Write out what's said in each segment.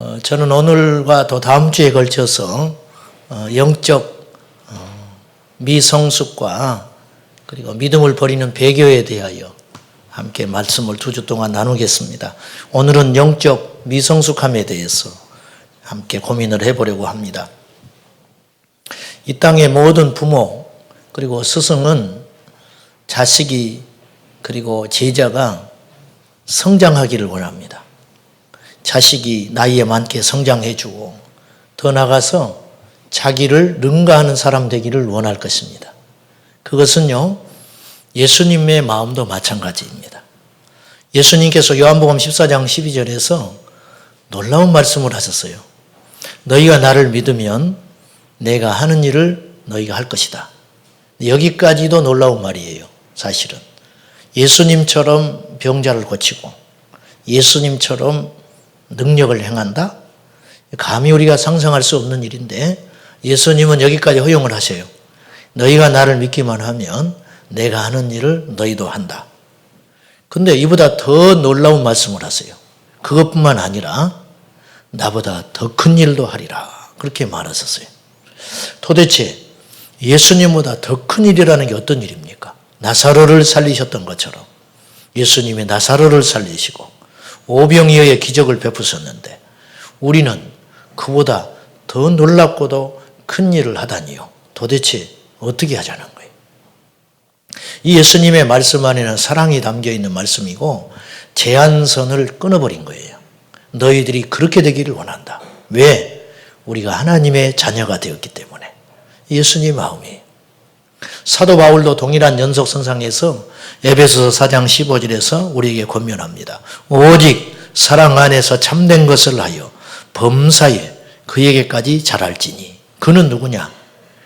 저는 오늘과 또 다음 주에 걸쳐서 영적 미성숙과 그리고 믿음을 버리는 배교에 대하여 함께 말씀을 2주 동안 나누겠습니다. 오늘은 영적 미성숙함에 대해서 함께 고민을 해보려고 합니다. 이 땅의 모든 부모 그리고 스승은 자식이 그리고 제자가 성장하기를 원합니다. 자식이 나이에 많게 성장해주고 더 나아가서 자기를 능가하는 사람 되기를 원할 것입니다. 그것은요, 예수님의 마음도 마찬가지입니다. 예수님께서 요한복음 14장 12절에서 놀라운 말씀을 하셨어요. 너희가 나를 믿으면 내가 하는 일을 너희가 할 것이다. 여기까지도 놀라운 말이에요. 사실은 예수님처럼 병자를 고치고 예수님처럼 능력을 행한다? 감히 우리가 상상할 수 없는 일인데 예수님은 여기까지 허용을 하세요. 너희가 나를 믿기만 하면 내가 하는 일을 너희도 한다. 근데 이보다 더 놀라운 말씀을 하세요. 그것뿐만 아니라 나보다 더 큰 일도 하리라. 그렇게 말하셨어요. 도대체 예수님보다 더 큰 일이라는 게 어떤 일입니까? 나사로를 살리셨던 것처럼 예수님이 나사로를 살리시고 오병이어의 기적을 베푸셨는데 우리는 그보다 더 놀랍고도 큰 일을 하다니요. 도대체 어떻게 하자는 거예요? 이 예수님의 말씀 안에는 사랑이 담겨 있는 말씀이고 제한선을 끊어버린 거예요. 너희들이 그렇게 되기를 원한다. 왜? 우리가 하나님의 자녀가 되었기 때문에. 예수님 마음이에요. 사도 바울도 동일한 연속선상에서 에베소서 4장 15절에서 우리에게 권면합니다. 오직 사랑 안에서 참된 것을 하여 범사에 그에게까지 자랄지니 그는 누구냐?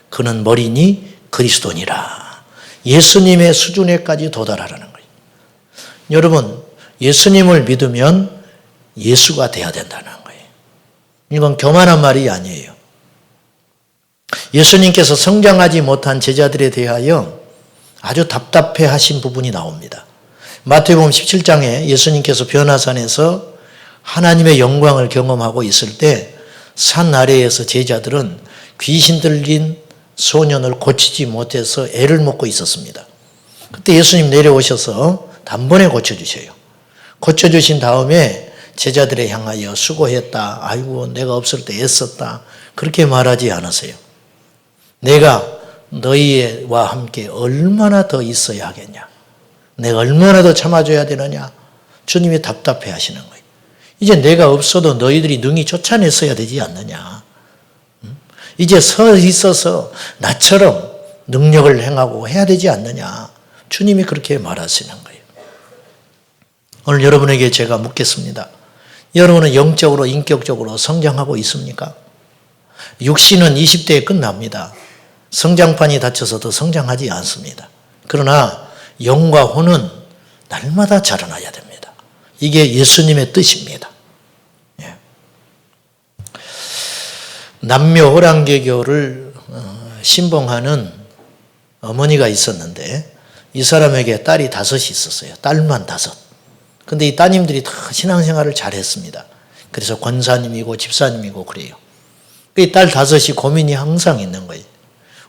그는 머리니 그리스도니라. 예수님의 수준에까지 도달하라는 거예요. 여러분, 예수님을 믿으면 예수가 돼야 된다는 거예요. 이건 교만한 말이 아니에요. 예수님께서 성장하지 못한 제자들에 대하여 아주 답답해 하신 부분이 나옵니다. 마태복음 17장에 예수님께서 변화산에서 하나님의 영광을 경험하고 있을 때 산 아래에서 제자들은 귀신 들린 소년을 고치지 못해서 애를 먹고 있었습니다. 그때 예수님 내려오셔서 단번에 고쳐주셔요. 고쳐주신 다음에 제자들에 향하여 수고했다. 아이고 내가 없을 때 애썼다. 그렇게 말하지 않으세요. 내가 너희와 함께 얼마나 더 있어야 하겠냐? 내가 얼마나 더 참아줘야 되느냐? 주님이 답답해 하시는 거예요. 이제 내가 없어도 너희들이 능히 쫓아냈어야 되지 않느냐? 이제 서 있어서 나처럼 능력을 행하고 해야 되지 않느냐? 주님이 그렇게 말하시는 거예요. 오늘 여러분에게 제가 묻겠습니다. 여러분은 영적으로 인격적으로 성장하고 있습니까? 육신은 20대에 끝납니다. 성장판이 닫혀서 더 성장하지 않습니다. 그러나 영과 혼은 날마다 자라나야 됩니다. 이게 예수님의 뜻입니다. 예. 남묘호랑개교를 신봉하는 어머니가 있었는데 이 사람에게 딸이 5이 있었어요. 딸만 5. 근데 이 따님들이 다 신앙생활을 잘했습니다. 그래서 권사님이고 집사님이고 그래요. 이 딸 5이 고민이 항상 있는 거예요.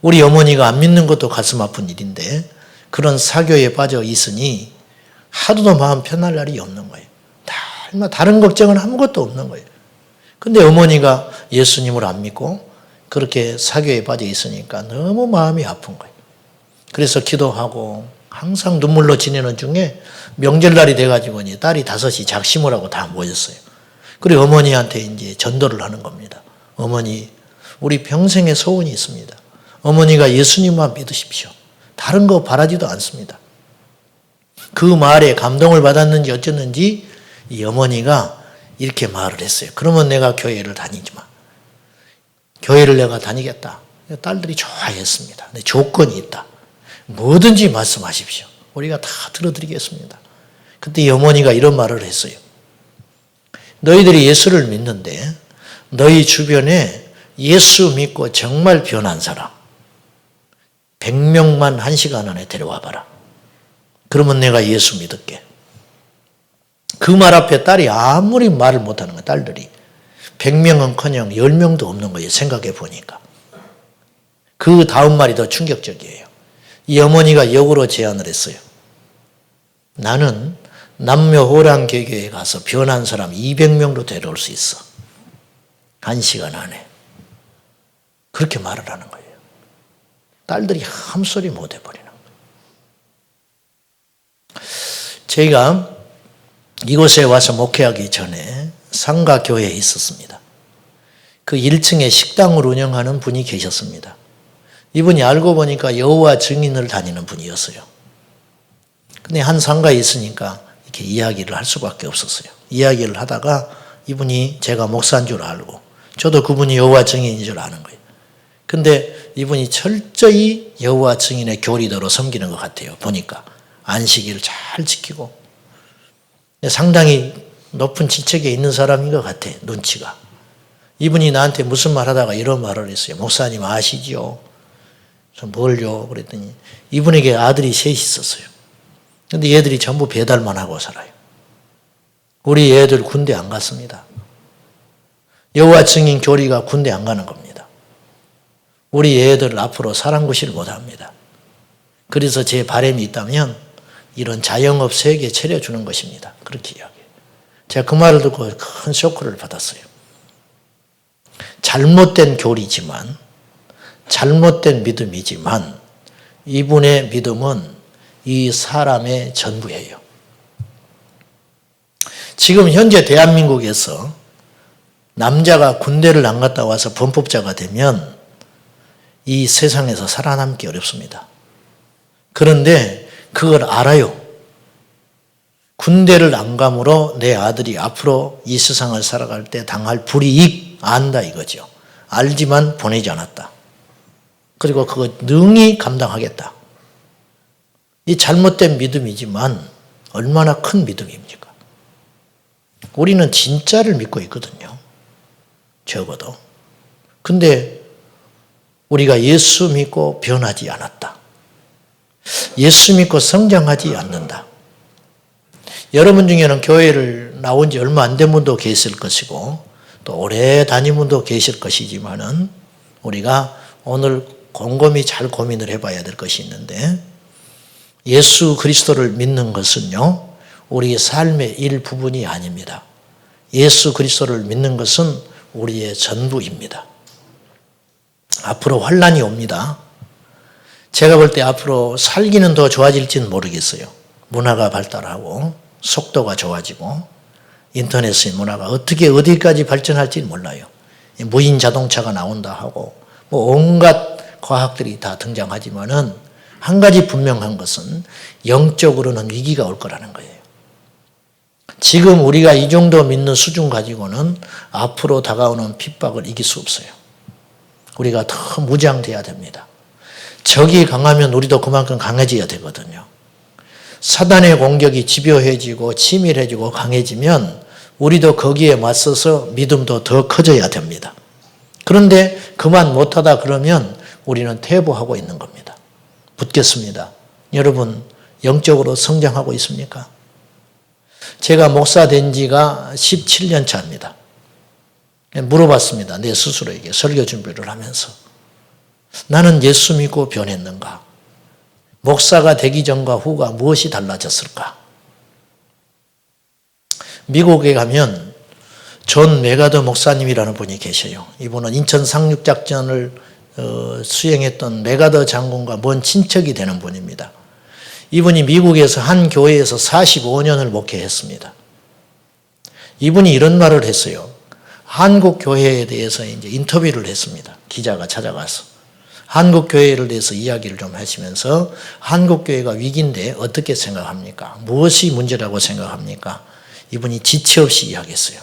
우리 어머니가 안 믿는 것도 가슴 아픈 일인데 그런 사교에 빠져 있으니 하루도 마음 편할 날이 없는 거예요. 다른 걱정은 아무것도 없는 거예요. 근데 어머니가 예수님을 안 믿고 그렇게 사교에 빠져 있으니까 너무 마음이 아픈 거예요. 그래서 기도하고 항상 눈물로 지내는 중에 명절날이 돼가지고 딸이 5이 작심을 하고 다 모였어요. 그리고 어머니한테 이제 전도를 하는 겁니다. 어머니, 우리 평생의 소원이 있습니다. 어머니가 예수님만 믿으십시오. 다른 거 바라지도 않습니다. 그 말에 감동을 받았는지 어쨌는지 이 어머니가 이렇게 말을 했어요. 그러면 내가 교회를 다니지 마. 교회를 내가 다니겠다. 딸들이 좋아했습니다. 근데 조건이 있다. 뭐든지 말씀하십시오. 우리가 다 들어드리겠습니다. 그때 이 어머니가 이런 말을 했어요. 너희들이 예수를 믿는데 너희 주변에 예수 믿고 정말 변한 사람 100명만 1시간 안에 데려와 봐라. 그러면 내가 예수 믿을게. 그 말 앞에 딸이 아무리 말을 못하는 거야, 딸들이. 100명은커녕 10명도 없는 거예요. 생각해 보니까. 그 다음 말이 더 충격적이에요. 이 어머니가 역으로 제안을 했어요. 나는 남묘호랑 개교에 가서 변한 사람 200명도 데려올 수 있어. 1시간 안에. 그렇게 말을 하는 거예요. 딸들이 아무 소리 못 해버리는 거예요. 제가 이곳에 와서 목회하기 전에 상가교회에 있었습니다. 그 1층에 식당을 운영하는 분이 계셨습니다. 이분이 알고 보니까 여호와 증인을 다니는 분이었어요. 근데 한 상가에 있으니까 이렇게 이야기를 할 수밖에 없었어요. 이야기를 하다가 이분이 제가 목사인 줄 알고 저도 그분이 여호와 증인인 줄 아는 거예요. 근데 이분이 철저히 여호와 증인의 교리대로 섬기는 것 같아요. 보니까 안식일을 잘 지키고 상당히 높은 지책에 있는 사람인 것 같아. 눈치가. 이분이 나한테 무슨 말 하다가 이런 말을 했어요. 목사님 아시죠? 뭘요? 그랬더니 이분에게 아들이 셋이 있었어요. 근데 얘들이 전부 배달만 하고 살아요. 우리 애들 군대 안 갔습니다. 여호와 증인 교리가 군대 안 가는 겁니다. 우리 애들 앞으로 사랑구실을 못합니다. 그래서 제 바람이 있다면 이런 자영업 세계 차려주는 것입니다. 그렇게 이야기해요. 제가 그 말을 듣고 큰 쇼크를 받았어요. 잘못된 교리지만 잘못된 믿음이지만 이분의 믿음은 이 사람의 전부예요. 지금 현재 대한민국에서 남자가 군대를 안 갔다 와서 범법자가 되면 이 세상에서 살아남기 어렵습니다. 그런데 그걸 알아요. 군대를 안 감으로 내 아들이 앞으로 이 세상을 살아갈 때 당할 불이익 안다 이거죠. 알지만 보내지 않았다. 그리고 그거 능히 감당하겠다. 이 잘못된 믿음이지만 얼마나 큰 믿음입니까? 우리는 진짜를 믿고 있거든요. 적어도. 근데 우리가 예수 믿고 변하지 않았다. 예수 믿고 성장하지 않는다. 여러분 중에는 교회를 나온 지 얼마 안 된 분도 계실 것이고 또 오래 다닌 분도 계실 것이지만은 우리가 오늘 곰곰이 잘 고민을 해봐야 될 것이 있는데 예수 그리스도를 믿는 것은요 우리의 삶의 일부분이 아닙니다. 예수 그리스도를 믿는 것은 우리의 전부입니다. 앞으로 환난이 옵니다. 제가 볼 때 앞으로 살기는 더 좋아질지는 모르겠어요. 문화가 발달하고 속도가 좋아지고 인터넷의 문화가 어떻게 어디까지 발전할지는 몰라요. 무인 자동차가 나온다 하고 뭐 온갖 과학들이 다 등장하지만은 한 가지 분명한 것은 영적으로는 위기가 올 거라는 거예요. 지금 우리가 이 정도 믿는 수준 가지고는 앞으로 다가오는 핍박을 이길 수 없어요. 우리가 더 무장돼야 됩니다. 적이 강하면 우리도 그만큼 강해져야 되거든요. 사단의 공격이 집요해지고 치밀해지고 강해지면 우리도 거기에 맞서서 믿음도 더 커져야 됩니다. 그런데 그만 못하다 그러면 우리는 퇴보하고 있는 겁니다. 묻겠습니다. 여러분 영적으로 성장하고 있습니까? 제가 목사 된 지가 17년 차입니다. 물어봤습니다. 내 스스로에게 설교 준비를 하면서. 나는 예수 믿고 변했는가? 목사가 되기 전과 후가 무엇이 달라졌을까? 미국에 가면 존 메가더 목사님이라는 분이 계셔요. 이분은 인천 상륙작전을 수행했던 메가더 장군과 먼 친척이 되는 분입니다. 이분이 미국에서 한 교회에서 45년을 목회했습니다. 이분이 이런 말을 했어요. 한국 교회에 대해서 이제 인터뷰를 했습니다. 기자가 찾아가서. 한국 교회를 대해서 이야기를 좀 하시면서 한국 교회가 위기인데 어떻게 생각합니까? 무엇이 문제라고 생각합니까? 이분이 지체 없이 이야기했어요.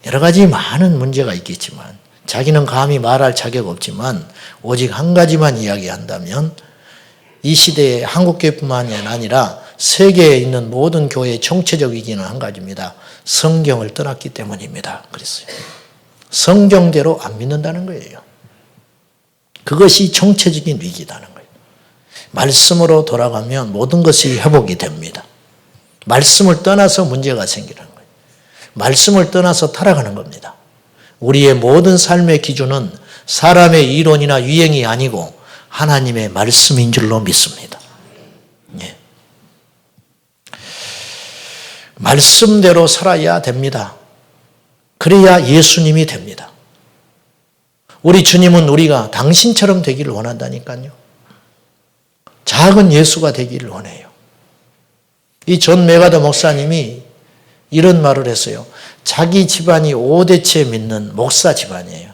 여러 가지 많은 문제가 있겠지만 자기는 감히 말할 자격 없지만 오직 한 가지만 이야기한다면 이 시대의 한국교회뿐만이 아니라 세계에 있는 모든 교회의 총체적 위기는 한 가지입니다. 성경을 떠났기 때문입니다. 그랬어요. 성경대로 안 믿는다는 거예요. 그것이 총체적인 위기라는 거예요. 말씀으로 돌아가면 모든 것이 회복이 됩니다. 말씀을 떠나서 문제가 생기는 거예요. 말씀을 떠나서 타락하는 겁니다. 우리의 모든 삶의 기준은 사람의 이론이나 유행이 아니고 하나님의 말씀인 줄로 믿습니다. 예. 말씀대로 살아야 됩니다. 그래야 예수님이 됩니다. 우리 주님은 우리가 당신처럼 되기를 원한다니까요. 작은 예수가 되기를 원해요. 이 존 메가더 목사님이 이런 말을 했어요. 자기 집안이 5대째 믿는 목사 집안이에요.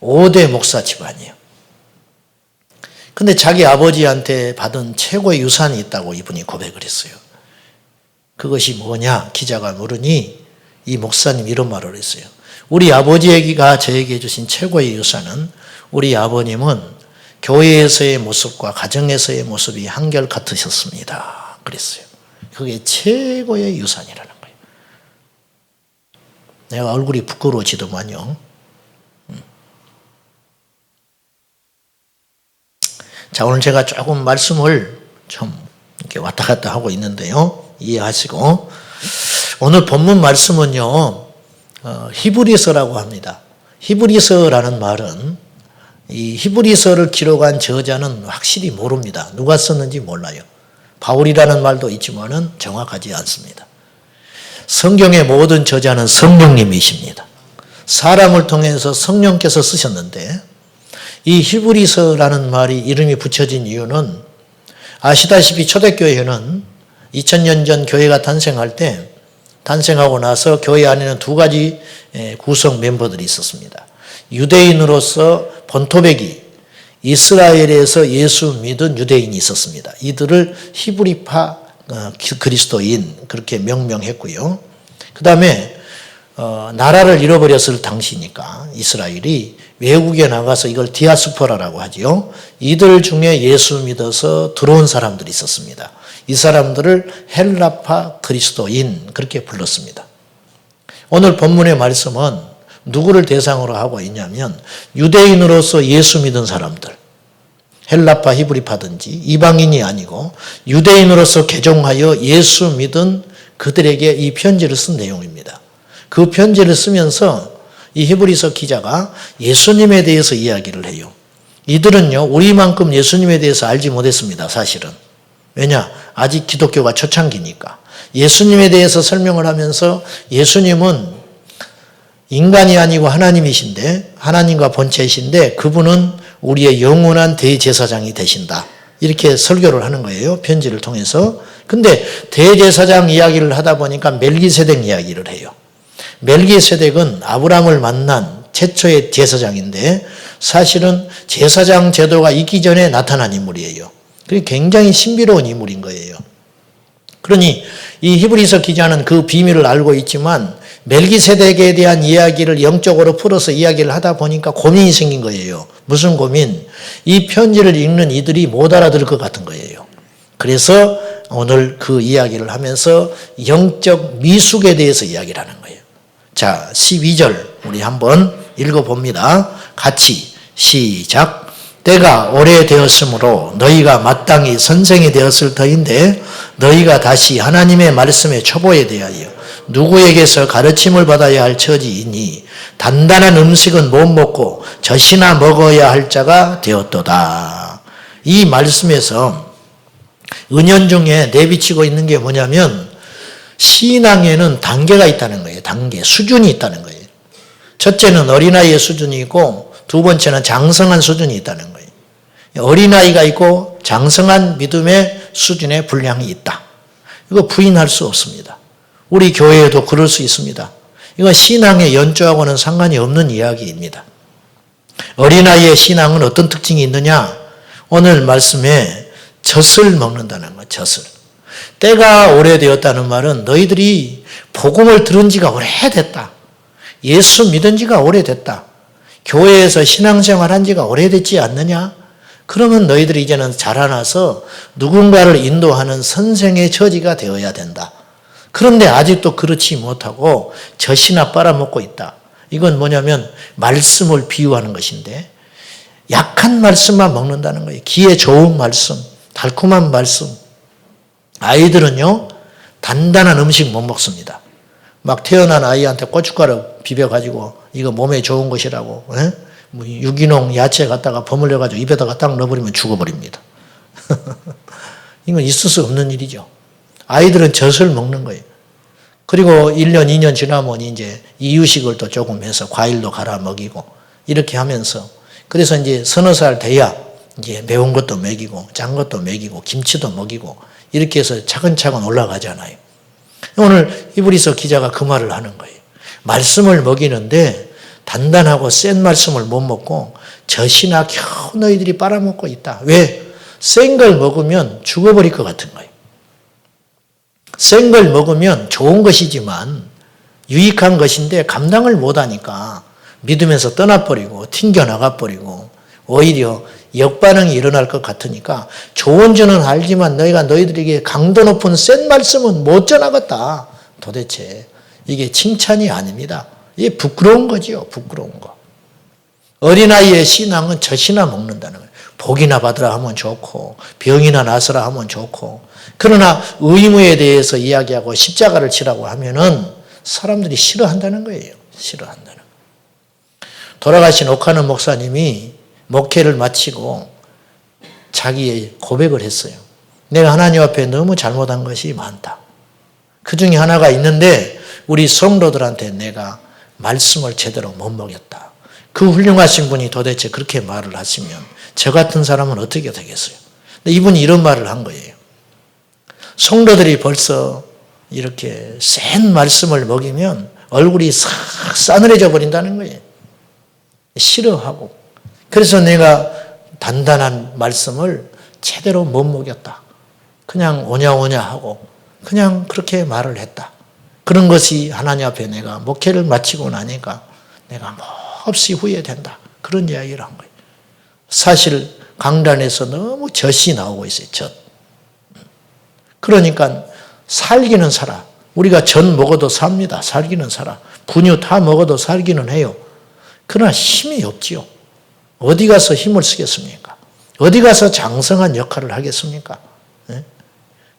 5대 목사 집안이에요. 근데 자기 아버지한테 받은 최고의 유산이 있다고 이분이 고백을 했어요. 그것이 뭐냐? 기자가 물으니 이 목사님 이런 말을 했어요. 우리 아버지가 저에게 주신 최고의 유산은 우리 아버님은 교회에서의 모습과 가정에서의 모습이 한결같으셨습니다. 그랬어요. 그게 최고의 유산이라는 거예요. 내가 얼굴이 부끄러워지더만요. 자, 오늘 제가 조금 말씀을 좀 이렇게 왔다 갔다 하고 있는데요. 이해하시고. 오늘 본문 말씀은요, 히브리서라고 합니다. 히브리서라는 말은 이 히브리서를 기록한 저자는 확실히 모릅니다. 누가 썼는지 몰라요. 바울이라는 말도 있지만은 정확하지 않습니다. 성경의 모든 저자는 성령님이십니다. 사람을 통해서 성령께서 쓰셨는데 이 히브리서라는 말이 이름이 붙여진 이유는 아시다시피 초대교회는 2000년 전 교회가 탄생하고 나서 교회 안에는 두 가지 구성 멤버들이 있었습니다. 유대인으로서 본토백이 이스라엘에서 예수 믿은 유대인이 있었습니다. 이들을 히브리파 그리스도인 그렇게 명명했고요. 그 다음에 나라를 잃어버렸을 당시니까 이스라엘이 외국에 나가서 이걸 디아스포라라고 하지요. 이들 중에 예수 믿어서 들어온 사람들이 있었습니다. 이 사람들을 헬라파 그리스도인 그렇게 불렀습니다. 오늘 본문의 말씀은 누구를 대상으로 하고 있냐면 유대인으로서 예수 믿은 사람들, 헬라파 히브리파든지 이방인이 아니고 유대인으로서 개종하여 예수 믿은 그들에게 이 편지를 쓴 내용입니다. 그 편지를 쓰면서 이 히브리서 기자가 예수님에 대해서 이야기를 해요. 이들은요, 우리만큼 예수님에 대해서 알지 못했습니다, 사실은. 왜냐? 아직 기독교가 초창기니까. 예수님에 대해서 설명을 하면서 예수님은 인간이 아니고 하나님이신데, 하나님과 본체이신데, 그분은 우리의 영원한 대제사장이 되신다. 이렇게 설교를 하는 거예요, 편지를 통해서. 근데 대제사장 이야기를 하다 보니까 멜기세덱 이야기를 해요. 멜기세덱은 아브라함을 만난 최초의 제사장인데 사실은 제사장 제도가 있기 전에 나타난 인물이에요. 그게 굉장히 신비로운 인물인 거예요. 그러니 이 히브리서 기자는 그 비밀을 알고 있지만 멜기세덱에 대한 이야기를 영적으로 풀어서 이야기를 하다 보니까 고민이 생긴 거예요. 무슨 고민? 이 편지를 읽는 이들이 못 알아들을 것 같은 거예요. 그래서 오늘 그 이야기를 하면서 영적 미숙에 대해서 이야기를 하는 거예요. 자, 12절 우리 한번 읽어봅니다. 같이 시작. 때가 오래되었으므로 너희가 마땅히 선생이 되었을 터인데 너희가 다시 하나님의 말씀의 초보에 대하여 누구에게서 가르침을 받아야 할 처지이니 단단한 음식은 못 먹고 젖이나 먹어야 할 자가 되었도다. 이 말씀에서 은연중에 내비치고 있는 게 뭐냐면 신앙에는 단계가 있다는 거예요. 단계, 수준이 있다는 거예요. 첫째는 어린아이의 수준이 있고 두 번째는 장성한 수준이 있다는 거예요. 어린아이가 있고 장성한 믿음의 수준의 분량이 있다. 이거 부인할 수 없습니다. 우리 교회에도 그럴 수 있습니다. 이건 신앙의 연조하고는 상관이 없는 이야기입니다. 어린아이의 신앙은 어떤 특징이 있느냐? 오늘 말씀에 젖을 먹는다는 거예요. 젖을. 때가 오래되었다는 말은 너희들이 복음을 들은 지가 오래됐다. 예수 믿은 지가 오래됐다. 교회에서 신앙생활 한 지가 오래됐지 않느냐? 그러면 너희들이 이제는 자라나서 누군가를 인도하는 선생의 처지가 되어야 된다. 그런데 아직도 그렇지 못하고 젖이나 빨아먹고 있다. 이건 뭐냐면 말씀을 비유하는 것인데 약한 말씀만 먹는다는 거예요. 귀에 좋은 말씀, 달콤한 말씀. 아이들은요, 단단한 음식 못 먹습니다. 막 태어난 아이한테 고춧가루 비벼가지고 이거 몸에 좋은 것이라고 뭐 유기농 야채 갖다가 버물려가지고 입에다가 딱 넣어버리면 죽어버립니다. 이건 있을 수 없는 일이죠. 아이들은 젖을 먹는 거예요. 그리고 1년, 2년 지나면 이제 이유식을 또 조금 해서 과일도 갈아 먹이고 이렇게 하면서 그래서 이제 서너 살 돼야 이제 매운 것도 먹이고 짠 것도 먹이고 김치도 먹이고 이렇게 해서 차근차근 올라가잖아요. 오늘 히브리서 기자가 그 말을 하는 거예요. 말씀을 먹이는데 단단하고 센 말씀을 못 먹고 젖이나 겨우 너희들이 빨아먹고 있다. 왜? 센 걸 먹으면 죽어버릴 것 같은 거예요. 센 걸 먹으면 좋은 것이지만 유익한 것인데 감당을 못하니까 믿으면서 떠나버리고 튕겨나가버리고 오히려 역반응이 일어날 것 같으니까 좋은 줄은 알지만 너희들에게 강도 높은 센 말씀은 못 전하겠다. 도대체 이게 칭찬이 아닙니다. 이게 부끄러운 거지요. 부끄러운 거. 어린아이의 신앙은 젖이나 먹는다는 거예요. 복이나 받으라 하면 좋고 병이나 나서라 하면 좋고 그러나 의무에 대해서 이야기하고 십자가를 치라고 하면은 사람들이 싫어한다는 거예요. 싫어한다는 거예요. 돌아가신 오카는 목사님이 목회를 마치고 자기의 고백을 했어요. 내가 하나님 앞에 너무 잘못한 것이 많다. 그 중에 하나가 있는데 우리 성도들한테 내가 말씀을 제대로 못 먹였다. 그 훌륭하신 분이 도대체 그렇게 말을 하시면 저 같은 사람은 어떻게 되겠어요? 근데 이분이 이런 말을 한 거예요. 성도들이 벌써 이렇게 센 말씀을 먹이면 얼굴이 싹 싸늘해져 버린다는 거예요. 싫어하고. 그래서 내가 단단한 말씀을 제대로 못 먹였다. 그냥 오냐오냐 하고 그냥 그렇게 말을 했다. 그런 것이 하나님 앞에 내가 목회를 마치고 나니까 내가 몹시 후회된다. 그런 이야기를 한 거예요. 사실 강단에서 너무 젖이 나오고 있어요. 젖. 그러니까 살기는 살아. 우리가 젖 먹어도 삽니다. 살기는 살아. 분유 다 먹어도 살기는 해요. 그러나 힘이 없지요. 어디 가서 힘을 쓰겠습니까? 어디 가서 장성한 역할을 하겠습니까?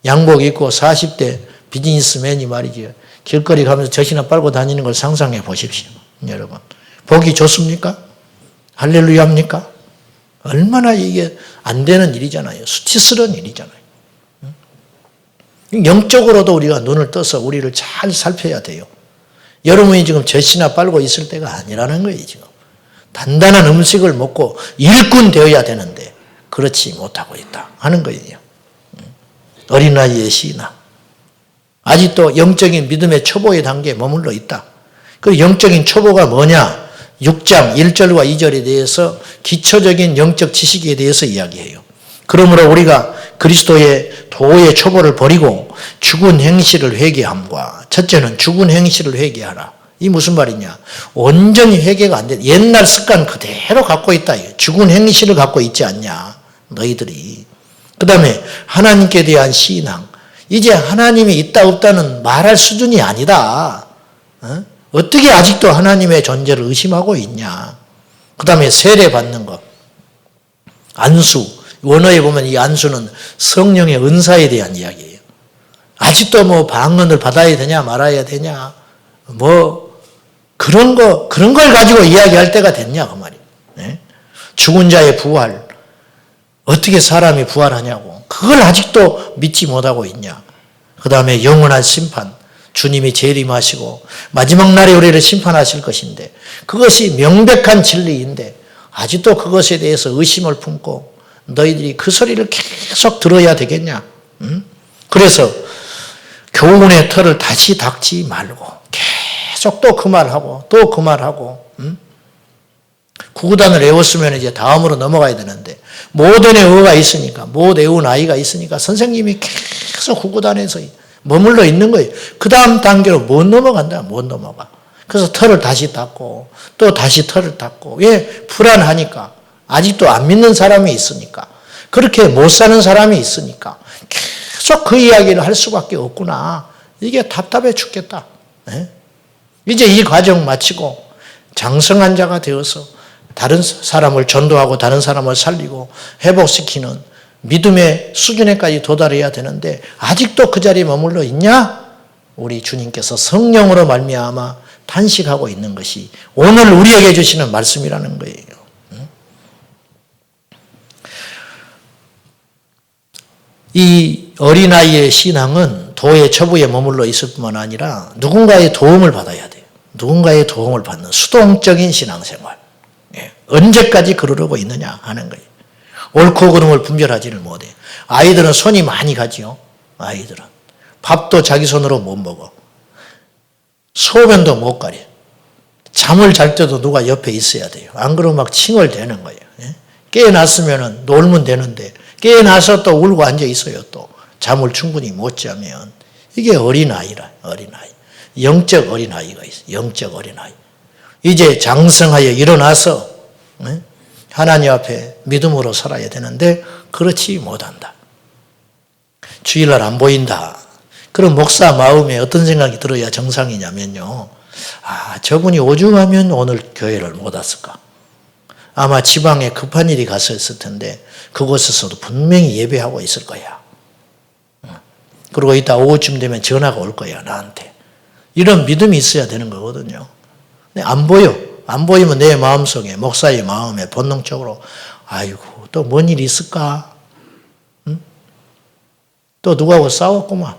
양복 입고 40대 비즈니스맨이 말이죠. 길거리 가면서 젖이나 빨고 다니는 걸 상상해 보십시오. 여러분. 보기 좋습니까? 할렐루야입니까? 얼마나 이게 안 되는 일이잖아요. 수치스러운 일이잖아요. 영적으로도 우리가 눈을 떠서 우리를 잘 살펴야 돼요. 여러분이 지금 젖이나 빨고 있을 때가 아니라는 거예요. 지금. 단단한 음식을 먹고 일꾼 되어야 되는데 그렇지 못하고 있다 하는 거예요. 어린아이의 신앙. 아직도 영적인 믿음의 초보의 단계에 머물러 있다. 그 영적인 초보가 뭐냐? 6장 1절과 2절에 대해서 기초적인 영적 지식에 대해서 이야기해요. 그러므로 우리가 그리스도의 도의 초보를 버리고 죽은 행실을 회개함과 첫째는 죽은 행실을 회개하라. 이 무슨 말이냐? 온전히 회개가 안 돼. 옛날 습관 그대로 갖고 있다. 죽은 행실을 갖고 있지 않냐? 너희들이. 그 다음에 하나님께 대한 신앙. 이제 하나님이 있다 없다는 말할 수준이 아니다. 어떻게 아직도 하나님의 존재를 의심하고 있냐? 그 다음에 세례 받는 것. 안수. 원어에 보면 이 안수는 성령의 은사에 대한 이야기예요. 아직도 뭐 방언을 받아야 되냐 말아야 되냐 뭐 그런 걸 가지고 이야기할 때가 됐냐 그 말이에요. 네? 죽은 자의 부활. 어떻게 사람이 부활하냐고. 그걸 아직도 믿지 못하고 있냐. 그 다음에 영원한 심판. 주님이 재림하시고 마지막 날에 우리를 심판하실 것인데 그것이 명백한 진리인데 아직도 그것에 대해서 의심을 품고 너희들이 그 소리를 계속 들어야 되겠냐. 그래서 교훈의 털을 다시 닦지 말고 계속 또 그 말하고 또 그 말하고 구구단을 외웠으면 이제 다음으로 넘어가야 되는데 못 외운 어가 있으니까 못 외운 아이가 있으니까 선생님이 계속 구구단에서 머물러 있는 거예요. 그 다음 단계로 못 넘어간다. 못 넘어가. 그래서 털을 다시 닦고 또 다시 털을 닦고 왜? 불안하니까. 아직도 안 믿는 사람이 있으니까. 그렇게 못 사는 사람이 있으니까 계속 그 이야기를 할 수밖에 없구나. 이게 답답해 죽겠다. 네? 이제 이 과정 마치고 장성한 자가 되어서 다른 사람을 전도하고 다른 사람을 살리고 회복시키는 믿음의 수준에까지 도달해야 되는데 아직도 그 자리에 머물러 있냐? 우리 주님께서 성령으로 말미암아 탄식하고 있는 것이 오늘 우리에게 주시는 말씀이라는 거예요. 이 어린아이의 신앙은 도의 처부에 머물러 있을 뿐만 아니라 누군가의 도움을 받아야 돼요. 누군가의 도움을 받는 수동적인 신앙생활. 언제까지 그러려고 있느냐 하는 거예요. 옳고 그름을 분별하지를 못해. 아이들은 손이 많이 가지요. 아이들은. 밥도 자기 손으로 못 먹어. 소변도 못 가려. 잠을 잘 때도 누가 옆에 있어야 돼요. 안 그러면 막 칭얼대는 거예요. 깨어났으면 놀면 되는데 깨어나서 또 울고 앉아 있어요. 또 잠을 충분히 못 자면. 이게 어린아이라. 어린아이. 영적 어린아이가 있어요. 영적 어린아이. 이제 장성하여 일어나서 하나님 앞에 믿음으로 살아야 되는데 그렇지 못한다. 주일날 안 보인다. 그럼 목사 마음에 어떤 생각이 들어야 정상이냐면요. 아, 저분이 오죽하면 오늘 교회를 못 왔을까. 아마 지방에 급한 일이 갔었을 텐데 그곳에서도 분명히 예배하고 있을 거야. 그리고 이따 오후쯤 되면 전화가 올 거야, 나한테. 이런 믿음이 있어야 되는 거거든요. 근데 안 보여. 안 보이면 내 마음속에, 목사의 마음에 본능적으로 아이고 또 뭔 일이 있을까? 응? 또 누구하고 싸웠구만.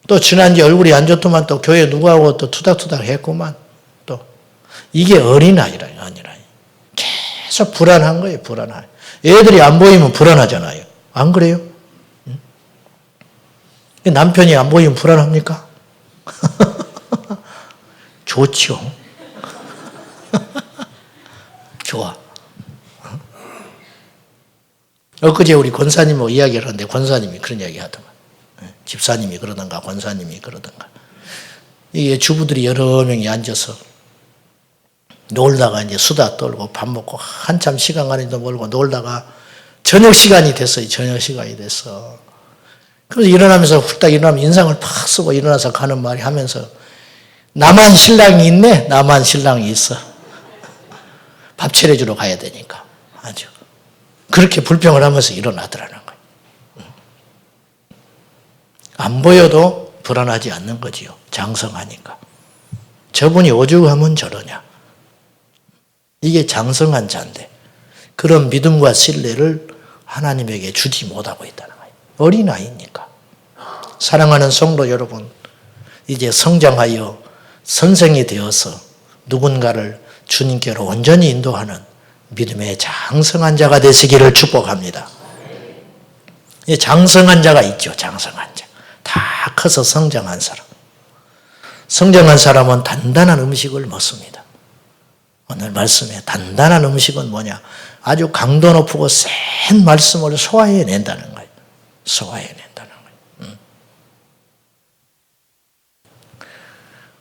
또 지난주에 얼굴이 안 좋더만 또 교회 누구하고 또 투닥투닥 했구만. 또 이게 어린아이라. 계속 불안한 거예요. 불안한. 애들이 안 보이면 불안하잖아요. 안 그래요? 응? 남편이 안 보이면 불안합니까? 좋죠. 좋아. 엊그제 우리 권사님하고 이야기를 하는데 권사님이 그런 이야기 하더만. 집사님이 그러던가 권사님이 그러던가. 이게 주부들이 여러 명이 앉아서 놀다가 이제 수다 떨고 밥 먹고 한참 시간 가는지도 모르고 놀다가 저녁 시간이 됐어요. 저녁 시간이 됐어. 그래서 일어나면서 훌딱 일어나면 인상을 팍 쓰고 일어나서 가는 말이 하면서 나만 신랑이 있네? 나만 신랑이 있어. 밥 차려주러 가야 되니까. 아주. 그렇게 불평을 하면서 일어나더라는 거예요. 안 보여도 불안하지 않는 거지요. 장성하니까. 저분이 오죽하면 저러냐. 이게 장성한 자인데 그런 믿음과 신뢰를 하나님에게 주지 못하고 있다는 거예요. 어린아이니까. 사랑하는 성도 여러분, 이제 성장하여 선생이 되어서 누군가를 주님께로 온전히 인도하는 믿음의 장성한 자가 되시기를 축복합니다. 장성한 자가 있죠. 장성한 자. 다 커서 성장한 사람. 성장한 사람은 단단한 음식을 먹습니다. 오늘 말씀에 단단한 음식은 뭐냐? 아주 강도 높고 센 말씀을 소화해낸다는 거예요. 소화해낸다는 거예요.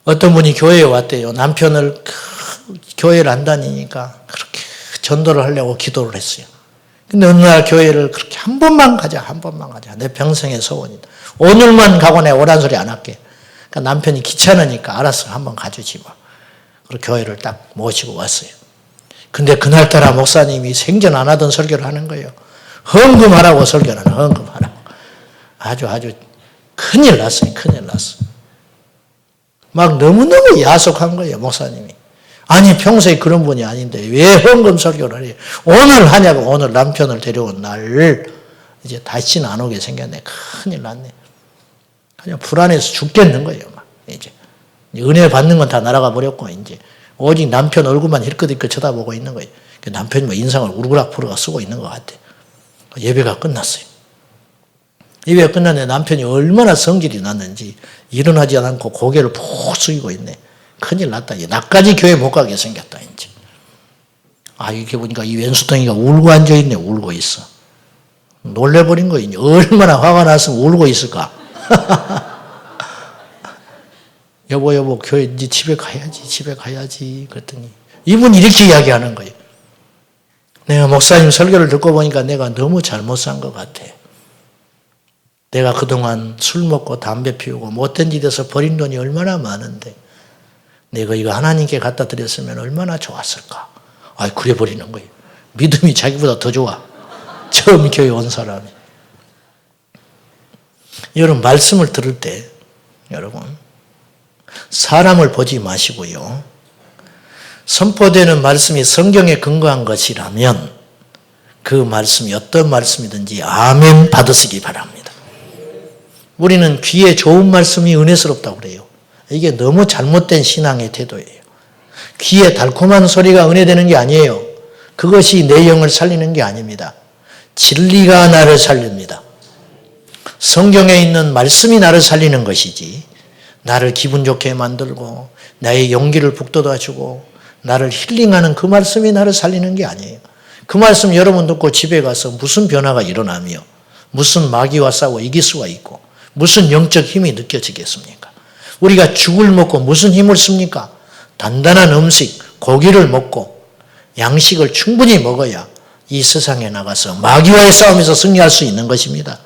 어떤 분이 교회에 왔대요. 남편을 교회를 안 다니니까 그렇게 전도를 하려고 기도를 했어요. 근데 어느 날 교회를 그렇게 한 번만 가자, 한 번만 가자. 내 평생의 소원이다. 오늘만 가고 내가 오란 소리 안 할게. 그러니까 남편이 귀찮으니까 알았어, 한번 가주지 뭐. 그리고 교회를 딱 모시고 왔어요. 근데 그날따라 목사님이 생전 안 하던 설교를 하는 거예요. 헌금하라고 설교를 하는, 헌금하라고. 아주 큰일 났어요, 큰일 났어. 막 너무너무 야속한 거예요, 목사님이. 아니, 평소에 그런 분이 아닌데 왜 헌금 설교를 해요? 오늘 하냐고. 오늘 남편을 데려온 날 이제 다시는 안 오게 생겼네. 큰일 났네. 그냥 불안해서 죽겠는 거예요. 막 이제 은혜 받는 건 다 날아가 버렸고 이제 오직 남편 얼굴만 힐끗힐끗 쳐다보고 있는 거예요. 남편이 뭐 인상을 우르락부르락 쓰고 있는 것 같아. 예배가 끝났어요. 예배가 끝났는데 남편이 얼마나 성질이 났는지 일어나지 않고 고개를 푹 숙이고 있네. 큰일 났다. 나까지 교회 못 가게 생겼다. 이제. 이렇게 보니까 이 왼수덩이가 울고 앉아있네. 울고 있어. 놀래버린 거예요. 얼마나 화가 났으면 울고 있을까. 여보, 교회 이제 집에 가야지. 그랬더니 이분이 이렇게 이야기하는 거예요. 내가 목사님 설교를 듣고 보니까 내가 너무 잘못 산 것 같아. 내가 그동안 술 먹고 담배 피우고 못된 짓에서 버린 돈이 얼마나 많은데 내가 이거 하나님께 갖다 드렸으면 얼마나 좋았을까. 그래 버리는 거예요. 믿음이 자기보다 더 좋아. 처음 교회 온 사람이. 여러분 말씀을 들을 때 여러분 사람을 보지 마시고요. 선포되는 말씀이 성경에 근거한 것이라면 그 말씀이 어떤 말씀이든지 아멘 받으시기 바랍니다. 우리는 귀에 좋은 말씀이 은혜스럽다고 그래요. 이게 너무 잘못된 신앙의 태도예요. 귀에 달콤한 소리가 은혜되는 게 아니에요. 그것이 내 영을 살리는 게 아닙니다. 진리가 나를 살립니다. 성경에 있는 말씀이 나를 살리는 것이지 나를 기분 좋게 만들고 나의 용기를 북돋아주고 나를 힐링하는 그 말씀이 나를 살리는 게 아니에요. 그 말씀 여러분 듣고 집에 가서 무슨 변화가 일어나며 무슨 마귀와 싸워 이길 수가 있고 무슨 영적 힘이 느껴지겠습니까? 우리가 죽을 먹고 무슨 힘을 씁니까? 단단한 음식, 고기를 먹고 양식을 충분히 먹어야 이 세상에 나가서 마귀와의 싸움에서 승리할 수 있는 것입니다.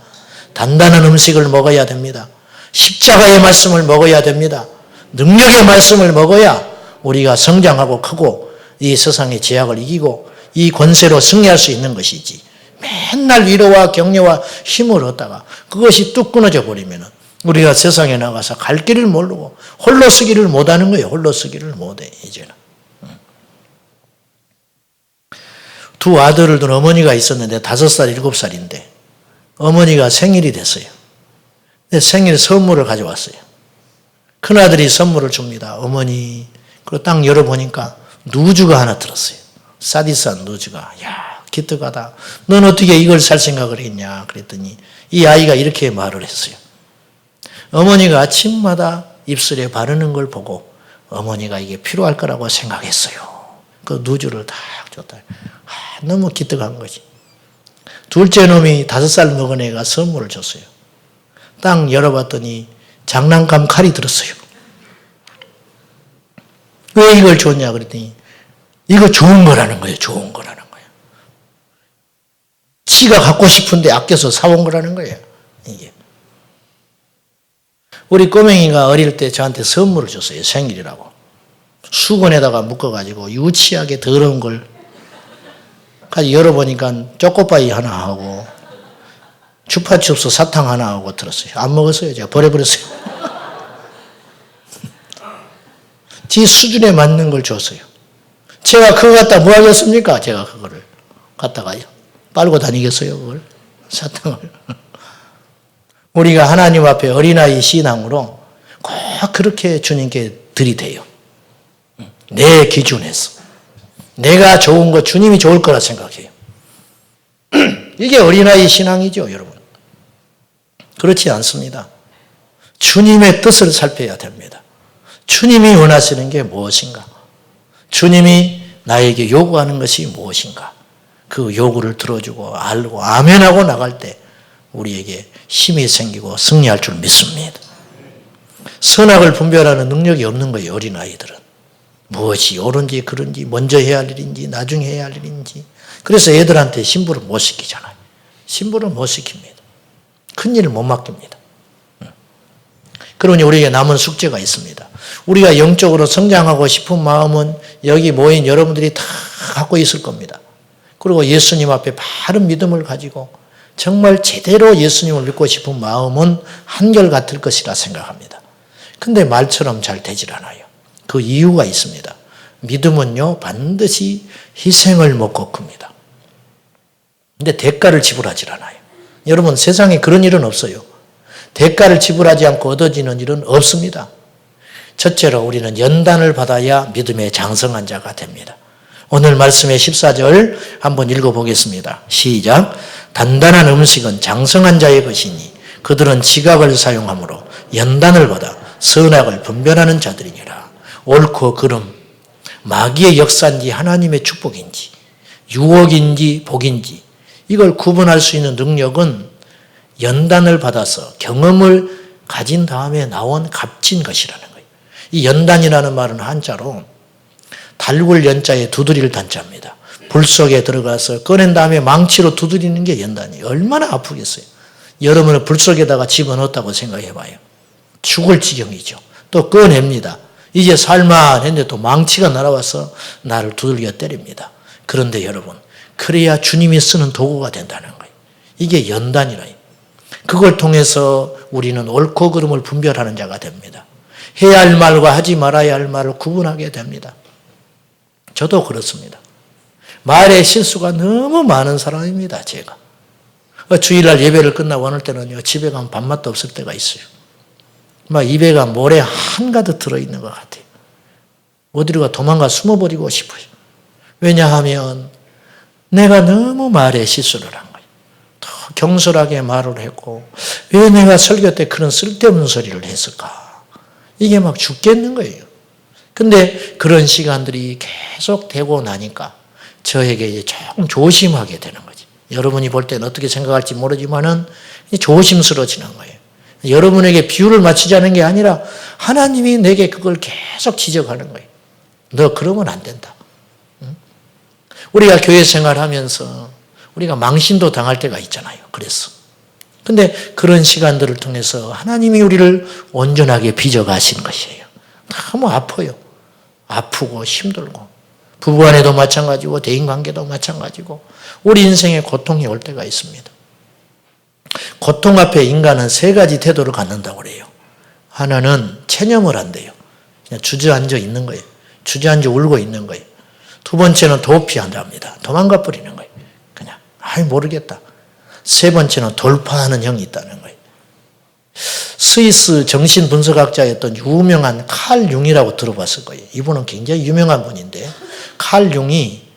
단단한 음식을 먹어야 됩니다. 십자가의 말씀을 먹어야 됩니다. 능력의 말씀을 먹어야 우리가 성장하고 크고 이 세상의 제약을 이기고 이 권세로 승리할 수 있는 것이지 맨날 위로와 격려와 힘을 얻다가 그것이 뚝 끊어져 버리면 우리가 세상에 나가서 갈 길을 모르고 홀로 서기를 못하는 거예요. 홀로 서기를 못해 이제는. 두 아들을 둔 어머니가 있었는데 5살, 7살인데 어머니가 생일이 됐어요. 근데 생일 선물을 가져왔어요. 큰아들이 선물을 줍니다. 어머니. 그리고 딱 열어보니까 누주가 하나 들었어요. 사디스한 누주가. 야, 기특하다. 넌 어떻게 이걸 살 생각을 했냐 그랬더니 이 아이가 이렇게 말을 했어요. 어머니가 아침마다 입술에 바르는 걸 보고 어머니가 이게 필요할 거라고 생각했어요. 그 누주를 딱 줬다. 너무 기특한 거지. 둘째 놈이 5살 먹은 애가 선물을 줬어요. 딱 열어봤더니 장난감 칼이 들었어요. 왜 이걸 줬냐 그랬더니 이거 좋은 거라는 거예요. 좋은 거라는 거예요. 지가 갖고 싶은데 아껴서 사온 거라는 거예요. 이게. 우리 꼬맹이가 어릴 때 저한테 선물을 줬어요. 생일이라고. 수건에다가 묶어가지고 유치하게 더러운 걸 가지고 열어보니까 초코파이 하나 하고 추파춥스 사탕 하나 하고 들었어요. 안 먹었어요. 제가 버려버렸어요. 지 수준에 맞는 걸 줬어요. 제가 그거 갖다 뭐 하겠습니까? 제가 그거를 갖다가 빨고 다니겠어요. 그걸 사탕을. 우리가 하나님 앞에 어린아이 신앙으로 꼭 그렇게 주님께 들이대요. 내 기준에서. 내가 좋은 거 주님이 좋을 거라 생각해요. 이게 어린아이 신앙이죠, 여러분. 그렇지 않습니다. 주님의 뜻을 살펴야 됩니다. 주님이 원하시는 게 무엇인가? 주님이 나에게 요구하는 것이 무엇인가? 그 요구를 들어주고 알고 아멘하고 나갈 때 우리에게 힘이 생기고 승리할 줄 믿습니다. 선악을 분별하는 능력이 없는 거예요, 어린아이들은. 무엇이 옳은지 그른지 먼저 해야 할 일인지 나중에 해야 할 일인지. 그래서 애들한테 신부를 못 시키잖아요. 신부를 못 시킵니다. 큰일을 못 맡깁니다. 그러니 우리에게 남은 숙제가 있습니다. 우리가 영적으로 성장하고 싶은 마음은 여기 모인 여러분들이 다 갖고 있을 겁니다. 그리고 예수님 앞에 바른 믿음을 가지고 정말 제대로 예수님을 믿고 싶은 마음은 한결같을 것이라 생각합니다. 근데 말처럼 잘 되질 않아요. 그 이유가 있습니다. 믿음은요, 반드시 희생을 먹고 큽니다. 근데 대가를 지불하질 않아요. 여러분, 세상에 그런 일은 없어요. 대가를 지불하지 않고 얻어지는 일은 없습니다. 첫째로 우리는 연단을 받아야 믿음의 장성한 자가 됩니다. 오늘 말씀의 14절 한번 읽어보겠습니다. 시작. 단단한 음식은 장성한 자의 것이니 그들은 지각을 사용함으로 연단을 받아 선악을 분별하는 자들이니라. 옳고 그름, 마귀의 역사인지 하나님의 축복인지 유혹인지 복인지 이걸 구분할 수 있는 능력은 연단을 받아서 경험을 가진 다음에 나온 값진 것이라는 거예요. 이 연단이라는 말은 한자로 달굴 연자에 두드릴 단자입니다. 불 속에 들어가서 꺼낸 다음에 망치로 두드리는 게 연단이에요. 얼마나 아프겠어요. 여러분은 불 속에다가 집어넣었다고 생각해봐요. 죽을 지경이죠. 또 꺼냅니다. 이제 살만 했는데 또 망치가 날아와서 나를 두들겨 때립니다. 그런데 여러분, 그래야 주님이 쓰는 도구가 된다는 거예요. 이게 연단이라요. 그걸 통해서 우리는 옳고 그름을 분별하는 자가 됩니다. 해야 할 말과 하지 말아야 할 말을 구분하게 됩니다. 저도 그렇습니다. 말의 실수가 너무 많은 사람입니다, 제가. 주일날 예배를 끝나고 어느 때는요, 집에 가면 밥맛도 없을 때가 있어요. 막 입에가 모래 한가득 들어있는 것 같아요. 어디로가 도망가 숨어버리고 싶어요. 왜냐하면 내가 너무 말에 실수를 한 거예요. 더 경솔하게 말을 했고, 왜 내가 설교 때 그런 쓸데없는 소리를 했을까? 이게 막 죽겠는 거예요. 근데 그런 시간들이 계속 되고 나니까 저에게 이제 조금 조심하게 되는 거지. 여러분이 볼 때는 어떻게 생각할지 모르지만은 조심스러워지는 거예요. 여러분에게 비유를 맞추자는 게 아니라 하나님이 내게 그걸 계속 지적하는 거예요. 너 그러면 안 된다. 우리가 교회 생활하면서 우리가 망신도 당할 때가 있잖아요. 그래서. 근데 그런 시간들을 통해서 하나님이 우리를 온전하게 빚어가시는 것이에요. 너무 아파요. 아프고 힘들고. 부부간에도 마찬가지고 대인관계도 마찬가지고 우리 인생에 고통이 올 때가 있습니다. 고통 앞에 인간은 세 가지 태도를 갖는다고 그래요. 하나는 체념을 한대요. 그냥 주저앉아 있는 거예요. 주저앉아 울고 있는 거예요. 두 번째는 도피한답니다. 도망가 버리는 거예요. 그냥 모르겠다. 세 번째는 돌파하는 형이 있다는 거예요. 스위스 정신분석학자였던 유명한 칼 융이라고 들어봤을 거예요. 이분은 굉장히 유명한 분인데 칼 융이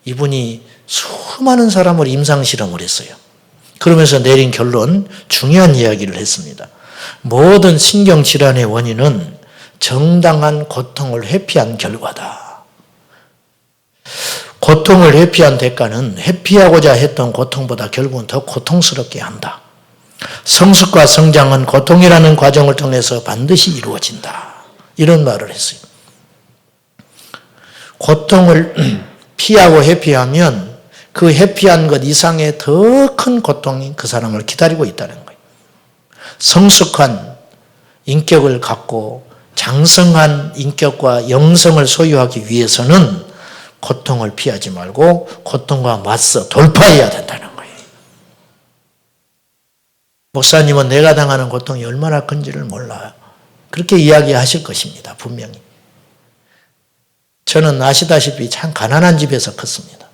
이분이 수많은 사람을 임상실험을 했어요. 그러면서 내린 결론, 중요한 이야기를 했습니다. 모든 신경질환의 원인은 정당한 고통을 회피한 결과다. 고통을 회피한 대가는 회피하고자 했던 고통보다 결국은 더 고통스럽게 한다. 성숙과 성장은 고통이라는 과정을 통해서 반드시 이루어진다. 이런 말을 했어요. 고통을 피하고 회피하면 그 회피한 것 이상의 더 큰 고통이 그 사람을 기다리고 있다는 거예요. 성숙한 인격을 갖고 장성한 인격과 영성을 소유하기 위해서는 고통을 피하지 말고 고통과 맞서 돌파해야 된다는 거예요. 목사님은 내가 당하는 고통이 얼마나 큰지를 몰라요. 그렇게 이야기하실 것입니다. 분명히. 저는 아시다시피 참 가난한 집에서 컸습니다.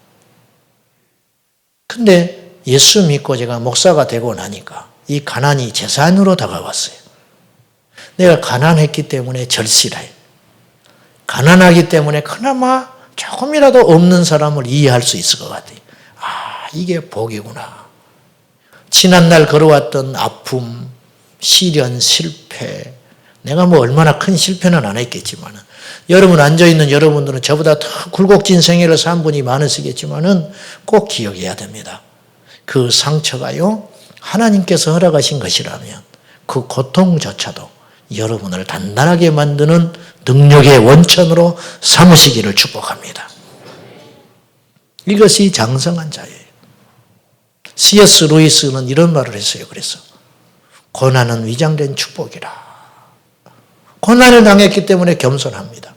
근데 예수 믿고 제가 목사가 되고 나니까 이 가난이 재산으로 다가왔어요. 내가 가난했기 때문에 절실해요. 가난하기 때문에 그나마 조금이라도 없는 사람을 이해할 수 있을 것 같아요. 아, 이게 복이구나. 지난날 걸어왔던 아픔, 시련, 실패. 내가 뭐 얼마나 큰 실패는 안 했겠지만 여러분 앉아있는 여러분들은 저보다 더 굴곡진 생애를 산 분이 많으시겠지만 꼭 기억해야 됩니다. 그 상처가요, 하나님께서 허락하신 것이라면 그 고통조차도 여러분을 단단하게 만드는 능력의 원천으로 삼으시기를 축복합니다. 이것이 장성한 자예요. C.S. 루이스는 이런 말을 했어요. 그래서 고난은 위장된 축복이라. 고난을 당했기 때문에 겸손합니다.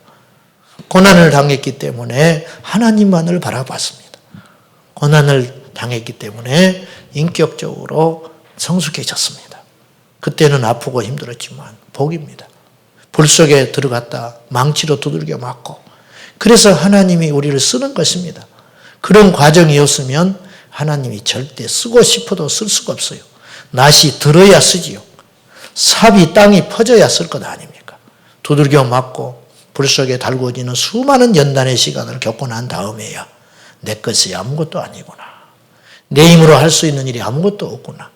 고난을 당했기 때문에 하나님만을 바라봤습니다. 고난을 당했기 때문에 인격적으로 성숙해졌습니다. 그때는 아프고 힘들었지만 복입니다. 불 속에 들어갔다 망치로 두들겨 맞고 그래서 하나님이 우리를 쓰는 것입니다. 그런 과정이었으면 하나님이 절대 쓰고 싶어도 쓸 수가 없어요. 낫이 들어야 쓰지요. 삽이 땅이 퍼져야 쓸 것 아닙니까? 두들겨 맞고 불 속에 달구어지는 수많은 연단의 시간을 겪고 난 다음에야 내 것이 아무것도 아니구나. 내 힘으로 할 수 있는 일이 아무것도 없구나.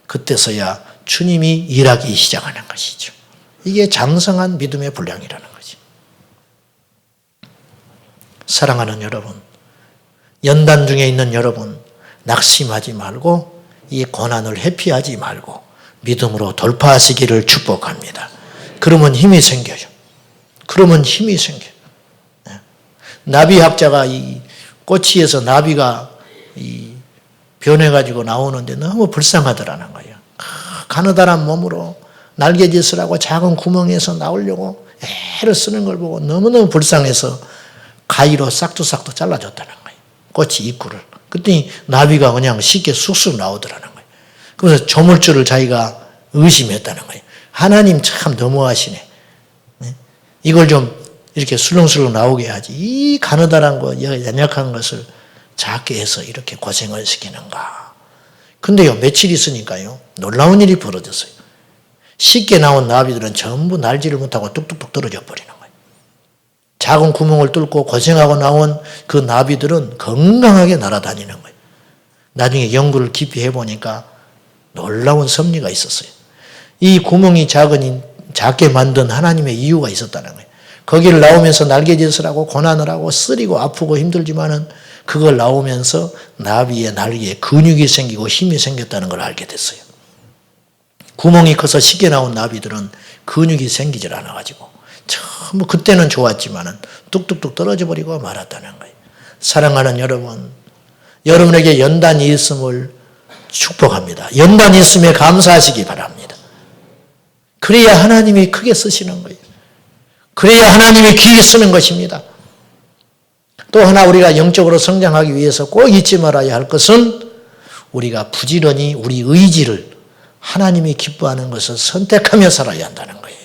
그때서야 주님이 일하기 시작하는 것이죠. 이게 장성한 믿음의 분량이라는 거지. 사랑하는 여러분, 연단 중에 있는 여러분, 낙심하지 말고 이 고난을 회피하지 말고 믿음으로 돌파하시기를 축복합니다. 그러면 힘이 생겨요. 그러면 힘이 생겨요. 나비학자가 이 꼬치에서 나비가 변해가지고 나오는데 너무 불쌍하더라는 거예요. 가느다란 몸으로 날개짓을 하고 작은 구멍에서 나오려고 애를 쓰는 걸 보고 너무너무 불쌍해서 가위로 싹둑싹둑 잘라줬다는 거예요. 꼬치 입구를. 그랬더니 나비가 그냥 쉽게 쑥쑥 나오더라는 거예요. 그래서 조물주를 자기가 의심했다는 거예요. 하나님 참 너무하시네. 이걸 좀 이렇게 술렁술렁 나오게 하지. 이 가느다란 거, 연약한 것을 작게 해서 이렇게 고생을 시키는가. 근데요, 며칠 있으니까요, 놀라운 일이 벌어졌어요. 쉽게 나온 나비들은 전부 날지를 못하고 뚝뚝뚝 떨어져 버리는 거예요. 작은 구멍을 뚫고 고생하고 나온 그 나비들은 건강하게 날아다니는 거예요. 나중에 연구를 깊이 해보니까 놀라운 섭리가 있었어요. 이 구멍이 작게 만든 하나님의 이유가 있었다는 거예요. 거기를 나오면서 날개짓을 하고 고난을 하고 쓰리고 아프고 힘들지만은 그걸 나오면서 나비의 날개에 근육이 생기고 힘이 생겼다는 걸 알게 됐어요. 구멍이 커서 쉽게 나온 나비들은 근육이 생기질 않아가지고 전부 그때는 좋았지만은 뚝뚝뚝 떨어져 버리고 말았다는 거예요. 사랑하는 여러분, 여러분에게 연단이 있음을 축복합니다. 연단이 있음에 감사하시기 바랍니다. 그래야 하나님이 크게 쓰시는 거예요. 그래야 하나님이 길게 쓰는 것입니다. 또 하나 우리가 영적으로 성장하기 위해서 꼭 잊지 말아야 할 것은 우리가 부지런히 우리 의지를 하나님이 기뻐하는 것을 선택하며 살아야 한다는 거예요.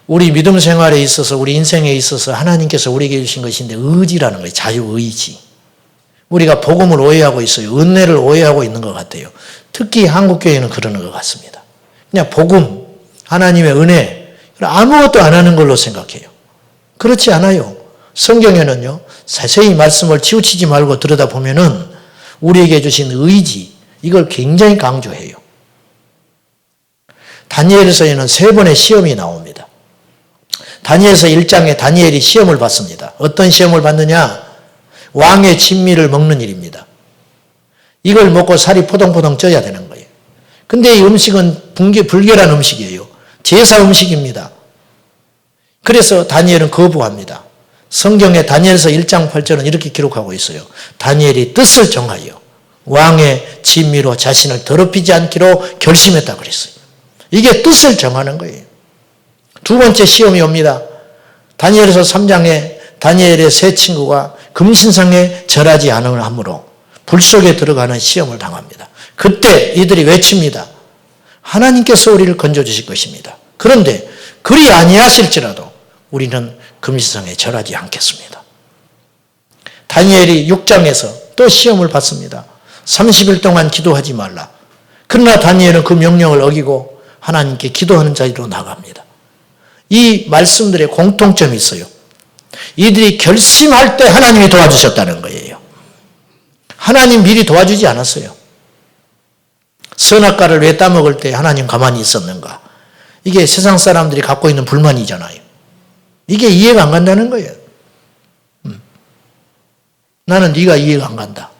우리 믿음 생활에 있어서 우리 인생에 있어서 하나님께서 우리에게 주신 것인데 의지라는 거예요. 자유의지. 우리가 복음을 오해하고 있어요. 은혜를 오해하고 있는 것 같아요. 특히 한국교회는 그러는 것 같습니다. 그냥 복음, 하나님의 은혜, 아무것도 안 하는 걸로 생각해요. 그렇지 않아요. 성경에는요, 자세히 말씀을 치우치지 말고 들여다보면은 우리에게 주신 의지, 이걸 굉장히 강조해요. 다니엘서에는 3번의 시험이 나옵니다. 다니엘서 1장에 다니엘이 시험을 받습니다. 어떤 시험을 받느냐? 왕의 진미를 먹는 일입니다. 이걸 먹고 살이 포동포동 쪄야 되는 거예요. 근데 이 음식은 불결한 음식이에요. 제사 음식입니다. 그래서 다니엘은 거부합니다. 성경에 다니엘서 1장 8절은 이렇게 기록하고 있어요. 다니엘이 뜻을 정하여 왕의 진미로 자신을 더럽히지 않기로 결심했다 그랬어요. 이게 뜻을 정하는 거예요. 두 번째 시험이 옵니다. 다니엘서 3장에 다니엘의 세 친구가 금신상에 절하지 않으므로 불 속에 들어가는 시험을 당합니다. 그때 이들이 외칩니다. 하나님께서 우리를 건져주실 것입니다. 그런데 그리 아니하실지라도 우리는 금신상에 절하지 않겠습니다. 다니엘이 6장에서 또 시험을 받습니다. 30일 동안 기도하지 말라. 그러나 다니엘은 그 명령을 어기고 하나님께 기도하는 자리로 나갑니다. 이 말씀들의 공통점이 있어요. 이들이 결심할 때 하나님이 도와주셨다는 거예요. 하나님 미리 도와주지 않았어요. 선악과를 왜 따먹을 때 하나님 가만히 있었는가? 이게 세상 사람들이 갖고 있는 불만이잖아요. 이게 이해가 안 간다는 거예요. 나는 네가 이해가 안 간다.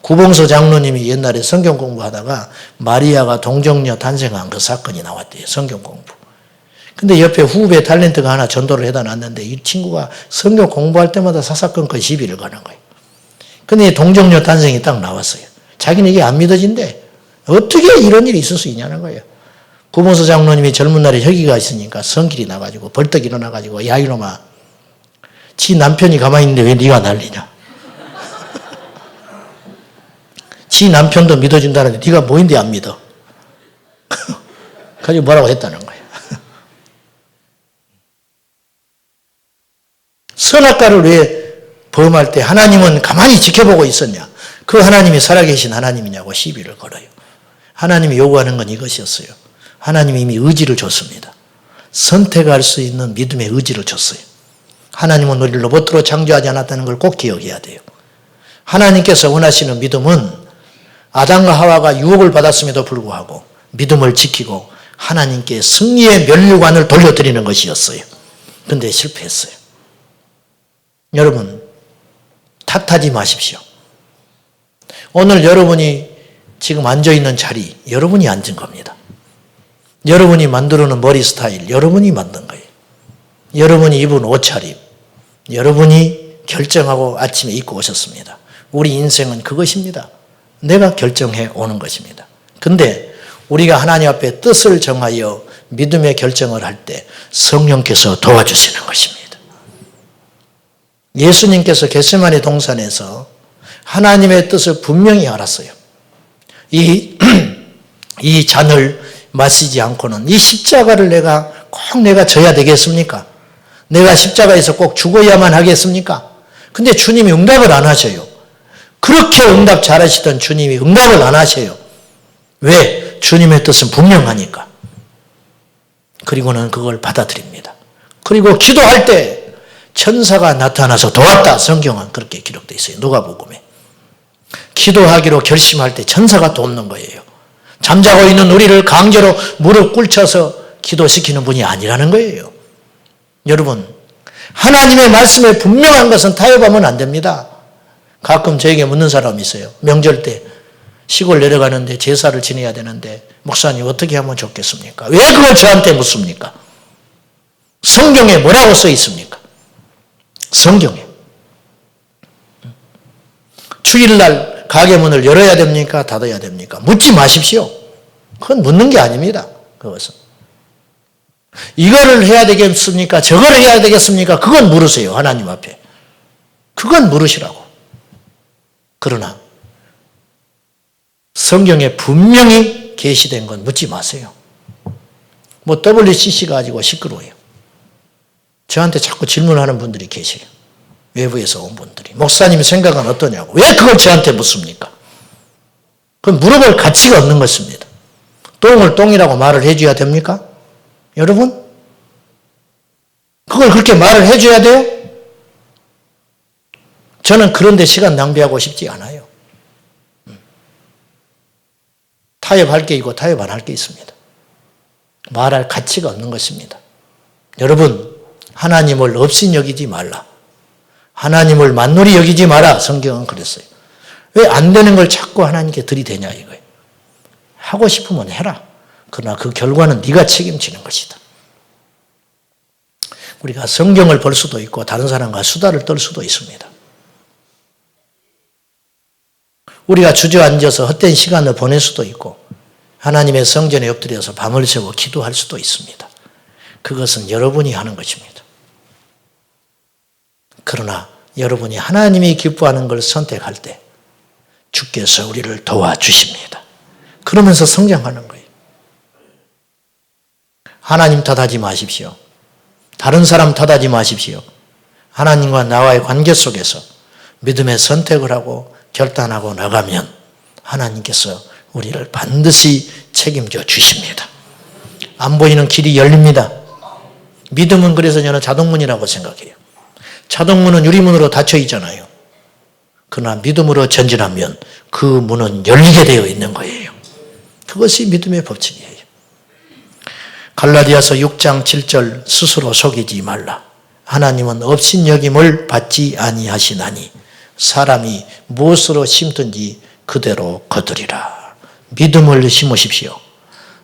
구봉서 장로님이 옛날에 성경 공부하다가 마리아가 동정녀 탄생한 그 사건이 나왔대요. 성경 공부. 근데 옆에 후배 탤런트가 하나 전도를 해다 놨는데 이 친구가 성경 공부할 때마다 사사건건 시비를 거는 거예요. 근데 동정녀 탄생이 딱 나왔어요. 자기는 이게 안 믿어진대. 어떻게 이런 일이 있을 수 있냐는 거예요. 구봉서 장로님이 젊은 날에 혈기가 있으니까 성길이 나가지고 벌떡 일어나가지고 야 이놈아, 지 남편이 가만히 있는데 왜 네가 난리냐. 지 남편도 믿어준다는데 네가 뭐인데 안 믿어. 가지고 뭐라고 했다는 거예요. 선악과를 왜 범할 때 하나님은 가만히 지켜보고 있었냐. 그 하나님이 살아계신 하나님이냐고 시비를 걸어요. 하나님이 요구하는 건 이것이었어요. 하나님이 이미 의지를 줬습니다. 선택할 수 있는 믿음의 의지를 줬어요. 하나님은 우리를 로봇으로 창조하지 않았다는 걸 꼭 기억해야 돼요. 하나님께서 원하시는 믿음은 아담과 하와가 유혹을 받았음에도 불구하고 믿음을 지키고 하나님께 승리의 면류관을 돌려드리는 것이었어요. 그런데 실패했어요. 여러분, 탓하지 마십시오. 오늘 여러분이 지금 앉아있는 자리, 여러분이 앉은 겁니다. 여러분이 만들어놓은 머리 스타일, 여러분이 만든 거예요. 여러분이 입은 옷차림, 여러분이 결정하고 아침에 입고 오셨습니다. 우리 인생은 그것입니다. 내가 결정해 오는 것입니다. 근데 우리가 하나님 앞에 뜻을 정하여 믿음의 결정을 할 때 성령께서 도와주시는 것입니다. 예수님께서 겟세마네 동산에서 하나님의 뜻을 분명히 알았어요. 이 잔을 마시지 않고는 이 십자가를 내가 져야 되겠습니까? 내가 십자가에서 꼭 죽어야만 하겠습니까? 근데 주님이 응답을 안 하셔요. 그렇게 응답 잘하시던 주님이 응답을 안 하셔요. 왜? 주님의 뜻은 분명하니까. 그리고는 그걸 받아들입니다. 그리고 기도할 때 천사가 나타나서 도왔다. 성경은 그렇게 기록되어 있어요. 누가복음에. 기도하기로 결심할 때 천사가 돕는 거예요. 잠자고 있는 우리를 강제로 무릎 꿇쳐서 기도시키는 분이 아니라는 거예요. 여러분, 하나님의 말씀에 분명한 것은 타협하면 안 됩니다. 가끔 저에게 묻는 사람이 있어요. 명절 때 시골 내려가는데 제사를 지내야 되는데 목사님 어떻게 하면 좋겠습니까? 왜 그걸 저한테 묻습니까? 성경에 뭐라고 써 있습니까? 성경에. 주일날 가게 문을 열어야 됩니까? 닫아야 됩니까? 묻지 마십시오. 그건 묻는 게 아닙니다. 그것은. 이거를 해야 되겠습니까? 저걸 해야 되겠습니까? 그건 물으세요. 하나님 앞에. 그건 물으시라고. 그러나 성경에 분명히 계시된 건 묻지 마세요. 뭐 WCC 가지고 시끄러워요. 저한테 자꾸 질문하는 분들이 계세요. 외부에서 온 분들이. 목사님 생각은 어떠냐고. 왜 그걸 저한테 묻습니까? 그건 물어볼 가치가 없는 것입니다. 똥을 똥이라고 말을 해줘야 됩니까? 여러분? 그걸 그렇게 말을 해줘야 돼요? 저는 그런데 시간 낭비하고 싶지 않아요. 타협할 게 있고 타협 안 할 게 있습니다. 말할 가치가 없는 것입니다. 여러분, 하나님을 없인 여기지 말라. 하나님을 만놀이 여기지 마라. 성경은 그랬어요. 왜 안 되는 걸 자꾸 하나님께 들이대냐 이거예요. 하고 싶으면 해라. 그러나 그 결과는 네가 책임지는 것이다. 우리가 성경을 볼 수도 있고 다른 사람과 수다를 떨 수도 있습니다. 우리가 주저앉아서 헛된 시간을 보낼 수도 있고 하나님의 성전에 엎드려서 밤을 새고 기도할 수도 있습니다. 그것은 여러분이 하는 것입니다. 그러나 여러분이 하나님이 기뻐하는 걸 선택할 때 주께서 우리를 도와주십니다. 그러면서 성장하는 거예요. 하나님 탓하지 마십시오. 다른 사람 탓하지 마십시오. 하나님과 나와의 관계 속에서 믿음의 선택을 하고 결단하고 나가면 하나님께서 우리를 반드시 책임져 주십니다. 안 보이는 길이 열립니다. 믿음은 그래서 저는 자동문이라고 생각해요. 자동문은 유리문으로 닫혀 있잖아요. 그러나 믿음으로 전진하면 그 문은 열리게 되어 있는 거예요. 그것이 믿음의 법칙이에요. 갈라디아서 6장 7절 스스로 속이지 말라. 하나님은 업신여김을 받지 아니하시나니 사람이 무엇으로 심든지 그대로 거두리라. 믿음을 심으십시오.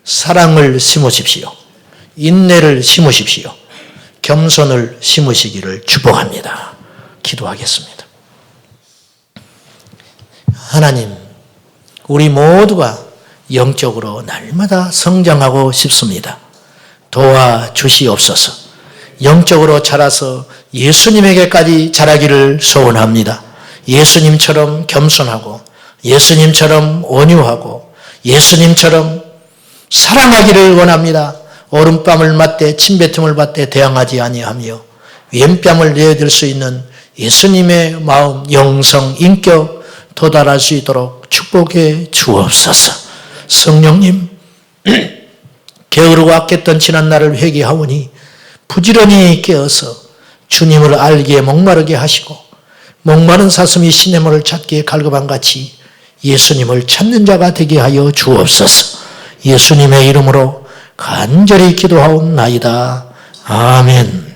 사랑을 심으십시오. 인내를 심으십시오. 겸손을 심으시기를 축복합니다. 기도하겠습니다. 하나님, 우리 모두가 영적으로 날마다 성장하고 싶습니다. 도와주시옵소서. 영적으로 자라서 예수님에게까지 자라기를 소원합니다. 예수님처럼 겸손하고 예수님처럼 온유하고 예수님처럼 사랑하기를 원합니다. 오른뺨을 맞대 침뱉음을 받되 대항하지 아니하며 왼뺨을 내어들 수 있는 예수님의 마음, 영성, 인격 도달할 수 있도록 축복해 주옵소서. 성령님, 게으르고 악했던 지난날을 회개하오니 부지런히 깨어서 주님을 알기에 목마르게 하시고 목마른 사슴이 시냇물을 찾기에 갈급한같이 예수님을 찾는 자가 되게 하여 주옵소서. 예수님의 이름으로 간절히 기도하옵나이다. 아멘.